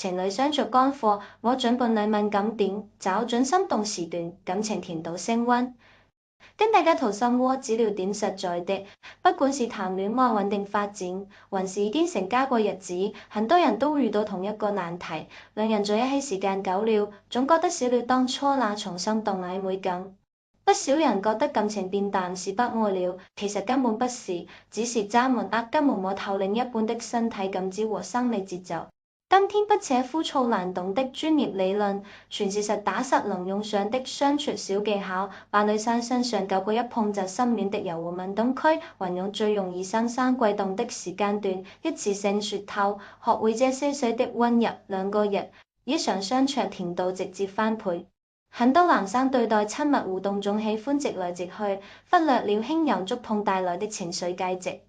情侶相處乾貨，摸準伴侶敏感點，找準心動時段，感情甜到升溫。跟大家掏心窩，資料點實在的，不管是談戀愛穩定發展，還是已經成家過日子，很多人都遇到同一個難題，兩人在一起時間久了，總覺得少了當初那種心動曖昧感。不少人覺得感情變淡是不愛了，其實根本不是，只是渣們根本摸透另一半的身體感知和生理節奏。今天不扯枯燥難懂的專業理論，全是實打實能用上的相處小技巧。伴侶身上舊過一碰就心軟的柔和敏感區，運用最容易心生悸動的時間段，一次性說透，學會這些細的溫柔，2個月以上相處甜度直接翻倍。很多男生對待親密互動總喜歡直來直去，忽略了輕柔觸碰帶來的情緒價值。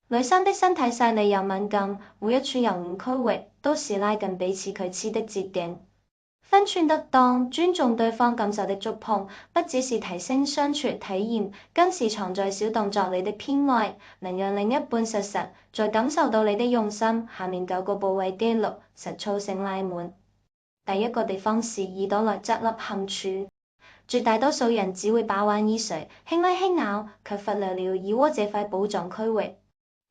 女生的身體細膩又敏感，每一處柔軟區域都是拉近彼此距離的節點。分寸得當，尊重對方感受的觸碰，不只是提升相處體驗，更是藏在小動作裡的偏愛，能讓另一半實在感受到你的用心。下面9個部位記錄，實操性拉滿。第一個地方是耳朵內側凹陷處，絕大多數人只會把玩耳垂，輕拉輕咬，卻忽略了耳窩這塊寶藏區域。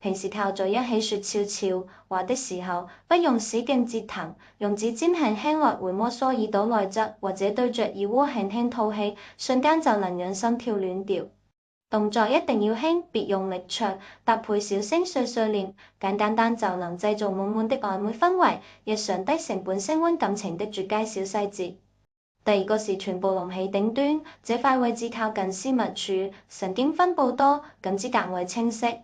平時靠在一起說悄悄話的時候，不用使勁折騰，用指尖輕輕來回摩挲耳朵內側，或者對着耳窩輕輕吐氣，瞬間就能讓心跳亂掉。動作一定要輕，別用力戳，搭配小聲碎碎念，簡單就能製造滿滿的曖昧氛圍，日常低成本升溫感情的絕佳小細節。第二個是臀部隆起頂端，這塊位置靠近私密處，神經分布多，感知格外清晰。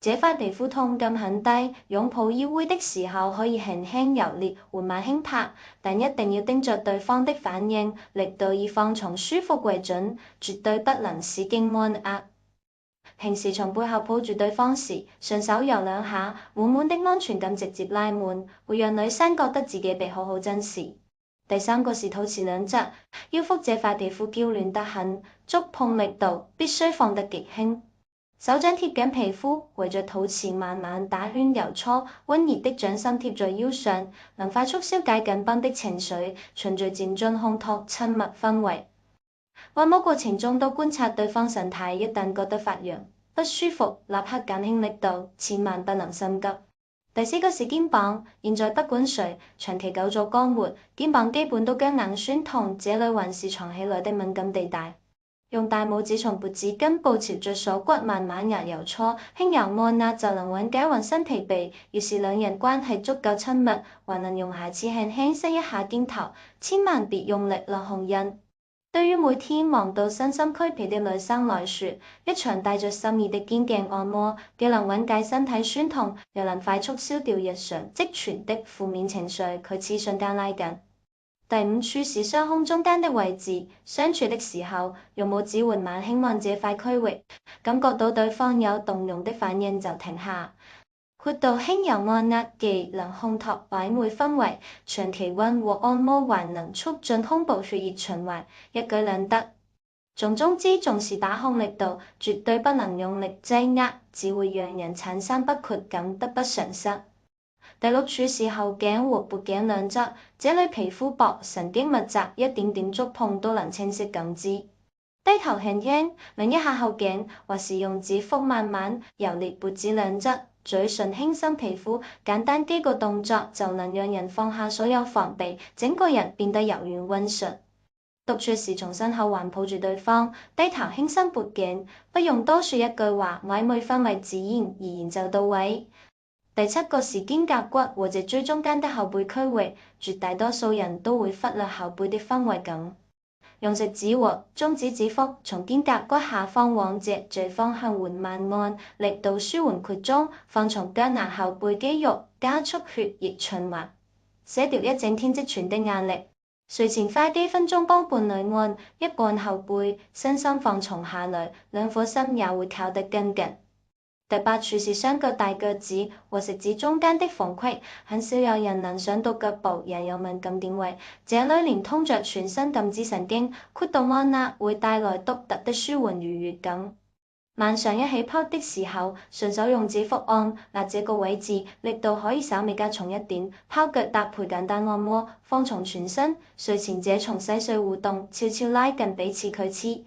這塊皮膚痛感很低，擁抱依偎的時候可以輕輕揉捏，緩慢輕拍，但一定要盯着對方的反應，力度以放鬆舒服為準，絕對不能使勁按壓。平時從背後抱住對方時，順手揉兩下，滿滿的安全感直接拉滿，會讓女生覺得自己被好好珍視。第三個是肚臍兩側，腰腹這塊皮膚嬌嫩得很，觸碰力度必須放得極輕。手掌貼緊皮膚，圍着肚臍慢慢打圈揉搓，溫熱的掌心貼在腰上，能快速消解緊繃的情緒，循序漸進烘托親密氛圍。按摩過程中都觀察對方神態，一旦覺得發癢、不舒服，立刻減輕力度，千萬不能心急。第四個是肩膀，現在不管誰，長期久坐乾活，肩膀基本都僵硬酸痛，這裡還是藏起來的敏感地帶。用大拇指從脖子根部朝着鎖骨慢慢揉搓，輕柔按壓就能緩解渾身疲憊。要是兩人關係足夠親密，還能用下齒輕輕塞一下肩頭，千萬別用力落紅印。對於每天忙到身心俱疲的女生來說，一場帶着心意的肩頸按摩，既能緩解身體酸痛，又能快速消掉日常積存的負面情緒，距離瞬間拉近。第5處是雙胸中間的位置，相處的時候，用拇指緩慢輕按這塊區域，感覺到對方有動容的反應就停下。闊度輕柔按壓既能烘托曖昧氛圍，長期溫和按摩還能促進胸部血液循環，一舉兩得。重中之重是把控力度，絕對不能用力擠壓，只會讓人產生不闊感，得不償失。第6處是後頸和脖頸兩側，這裡皮膚薄，神經密集，一點點觸碰都能清晰感知。低頭輕輕抿一下後頸，或是用指腹慢慢揉捏脖子兩側，嘴唇輕親皮膚，簡單幾個動作就能讓人放下所有防備，整個人變得柔軟溫順。獨處時從身後環抱住對方，低頭輕親脖頸，不用多說一句話，曖昧氛圍自然而然就到位。第7個是肩胛骨或者最中間的後背區域，絕大多數人都會忽略後背的氛圍感。用食指和中指指腹從肩胛骨下方往這方向緩慢按，力度舒緩擴張，放鬆僵硬後背肌肉，加速血液循環，捨掉一整天積存的壓力。睡前花幾分鐘幫伴侶按，一按後背，身心放鬆下來，兩顆心也會靠得更近。第8處是雙腳大腳趾和食指中間的縫隙，很少有人能想到腳部也有敏感點位，這裡連通着全身感知神經，闊度按壓會帶來獨特的舒緩愉悅感。晚上一起泡的時候，順手用指腹按壓這個位置，力度可以稍微加重一點。泡腳搭配簡單按摩，放鬆全身。睡前這種細碎互動，悄悄拉近彼此距離。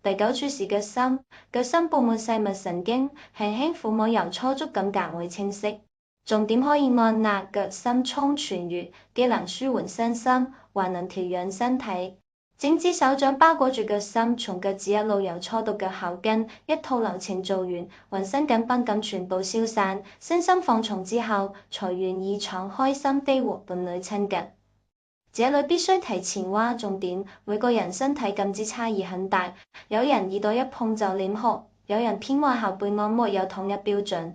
第9處是腳心，腳心佈滿細密神經，輕輕撫摸揉搓觸感格外清晰。重點可以按壓腳心衝痊癒，既能舒緩身心，還能調養身體。整隻手掌包裹住腳心，從腳趾一路揉搓到腳後跟，一套流程做完，渾身緊繃感全部消散，身心放鬆之後，才願意敞開心扉和伴侶親近。這裡必須提前劃重點，每個人身體感知差異很大，有人耳朵一碰就臉紅，有人偏愛後背按摩有統一標準。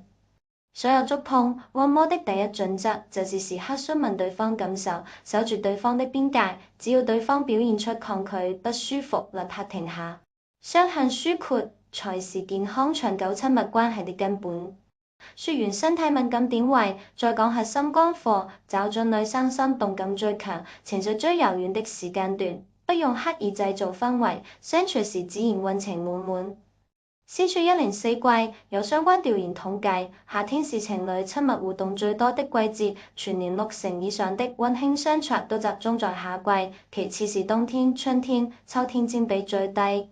所有觸碰按摩的第一準則就是時刻詢問對方感受，守住對方的邊界，只要對方表現出抗拒不舒服，立刻停下。雙向舒闊才是健康長久親密關係的根本。說完身體敏感點位，再講核心乾貨，找準女生心動感最強、情緒最柔軟的時間段，不用刻意製造氛圍，相處時自然溫情滿滿。先說104季，有相關調研統計，夏天是情侶親密互動最多的季節，全年60%以上的溫馨相處都集中在夏季，其次是冬天、春天、秋天佔比最低。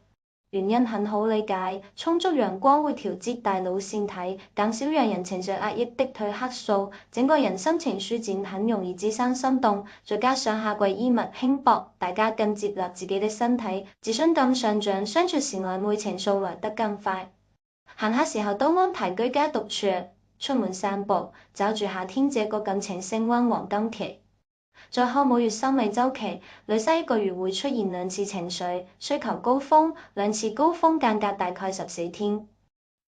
原因很好理解，充足陽光會調節大腦腺體，減少讓人情緒壓抑的褪黑素，整個人心情舒展，很容易滋生心動。再加上夏季衣物輕薄，大家更接納自己的身體，自信感上漲，相處時曖昧情愫來得更快。閒暇時候都安排居家獨處，出門散步，找住夏天這個感情升溫黃金期。在後母月生理週期，女生1個月會出現2次情緒需求高峰，2次高峰間隔大概14天。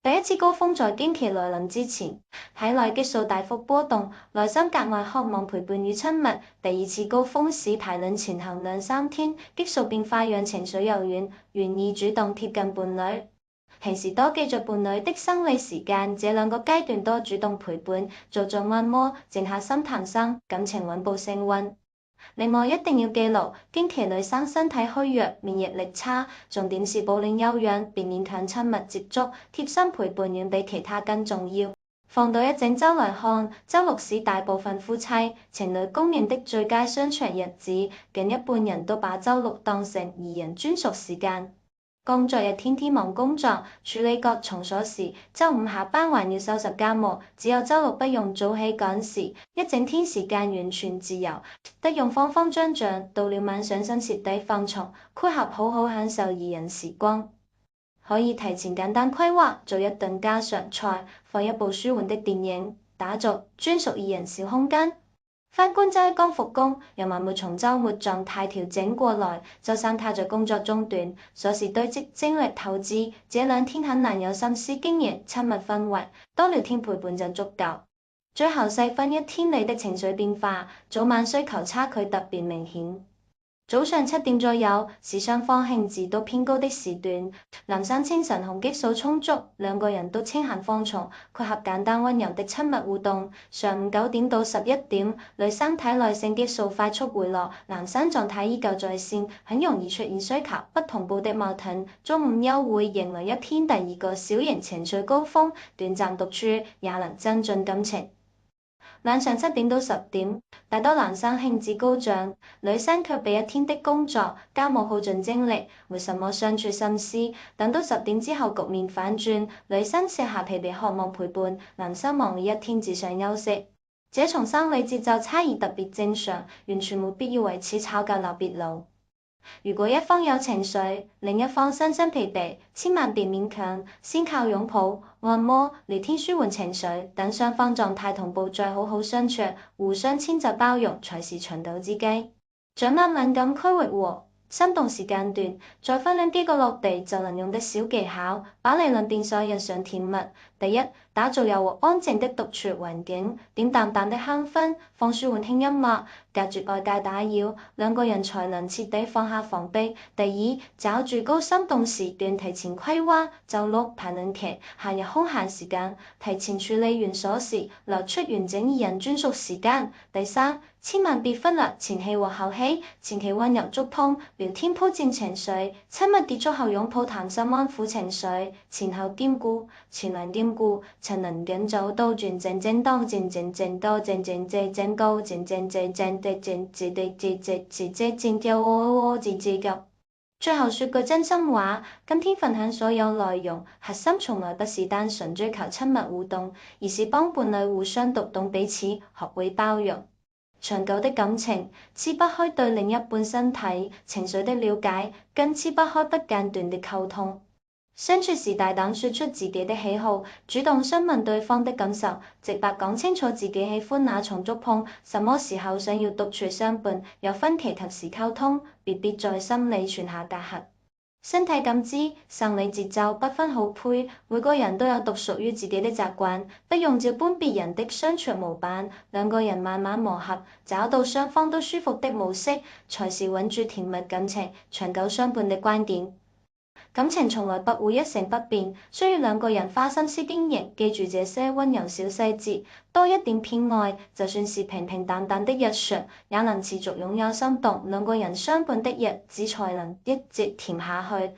第一次高峰在經期來臨之前，體內激素大幅波動，內心格外渴望陪伴與親密。第二次高峰是排卵前後2-3天，激素變化讓情緒柔軟，願意主動貼近伴侶。平時多記着伴侶的生理時間，這2個階段多主動陪伴，做做按摩，靜下心談心，感情穩步升溫。另外一定要記錄，經期女生身體虛弱，免疫力差，重點是保暖休養，避免強親密接觸，貼心陪伴遠比其他更重要。放到一整週來看，週6是大部分夫妻情侶公認的最佳相處日子，近一半人都把週6當成2人專屬時間。工作日天天忙工作，處理各重瑣事，週5下班還要收拾家務，只有週6不用早起趕時，一整天時間完全自由，得用慌慌張張，到了晚上先徹底放鬆，配合好好享受2人時光。可以提前簡單規劃，做一頓家常菜，放一部舒緩的電影，打造專屬2人小空間。法官周一剛復工，又還沒從週末狀態調整過來。週3他在工作中斷，瑣事堆積，精力透支，這2天很難有心思經營親密氛圍，多聊天陪伴就足夠。最後細分一天裡的情緒變化，早晚需求差距特別明顯。早上7點左右是雙方興致都偏高的時段，男生清晨雄激素充足，2個人都清閒放鬆，配合簡單溫柔的親密互動。上午9點到11點，女生體內性激素快速回落，男生狀態依舊在線，很容易出現需求不同步的矛盾。中午休會，迎來一天第2個小型情緒高峰，短暫獨處也能增進感情。晚上7點到10點，大多男生興致高漲，女生卻被一天的工作、家務耗盡精力，沒什麼相處心思。等到10點之後，局面反轉，女生卸下疲憊渴望陪伴，男生忙了一天只想休息。這種生理節奏差異特別正常，完全沒必要為此吵架鬧別扭。如果一方有情緒，另一方身心疲憊，千萬別勉強，先靠擁抱、按摩、聊天舒緩情緒，等雙方狀態同步再好好相處，互相遷就包容才是長久之計。掌握敏感區域和心動時間段，再分享幾個落地就能用的小技巧，把理論變成日常甜蜜。第一，打造柔和安靜的獨處環境，點淡淡的香薰，放舒緩輕音樂，隔絕外界打擾，2個人才能徹底放下防備。第二，找住高心動時段，提前規劃週6排卵期，閒日空閒時間，提前處理完瑣事，留出完整2人專屬時間。第三，千萬別忽略前戲和後戲，前期溫柔觸碰，聊天鋪墊情緒，親密結束後擁抱談心安撫情緒，前後兼顧，前後兼顧，才能更走到真正正到真正正到真正正正高真正正正的正自的自自自自正叫我自自及。最後說句真心話，今天分享所有內容，核心從來不是單純追求親密互動，而是幫伴侶互相讀懂彼此，學會包容。長久的感情，離不開對另一半身體、情緒的了解，更離不開不間斷的溝通。相處時大膽說出自己的喜好，主動詢問對方的感受，直白講清楚自己喜歡哪種觸碰，什麼時候想要獨處相伴，有分歧及時溝通，別在心裏存下隔閡。身體感知、生理節奏不分好壞，每個人都有獨屬於自己的習慣，不用照搬別人的相處模板，兩個人慢慢磨合，找到雙方都舒服的模式，才是穩住甜蜜感情、長久相伴的關鍵。感情從來不會一成不變，需要兩個人花心思經營，記住這些溫柔小細節，多一點偏愛，就算是平平淡淡的日常，也能持續擁有心動，兩個人相伴的日子才能一直甜下去。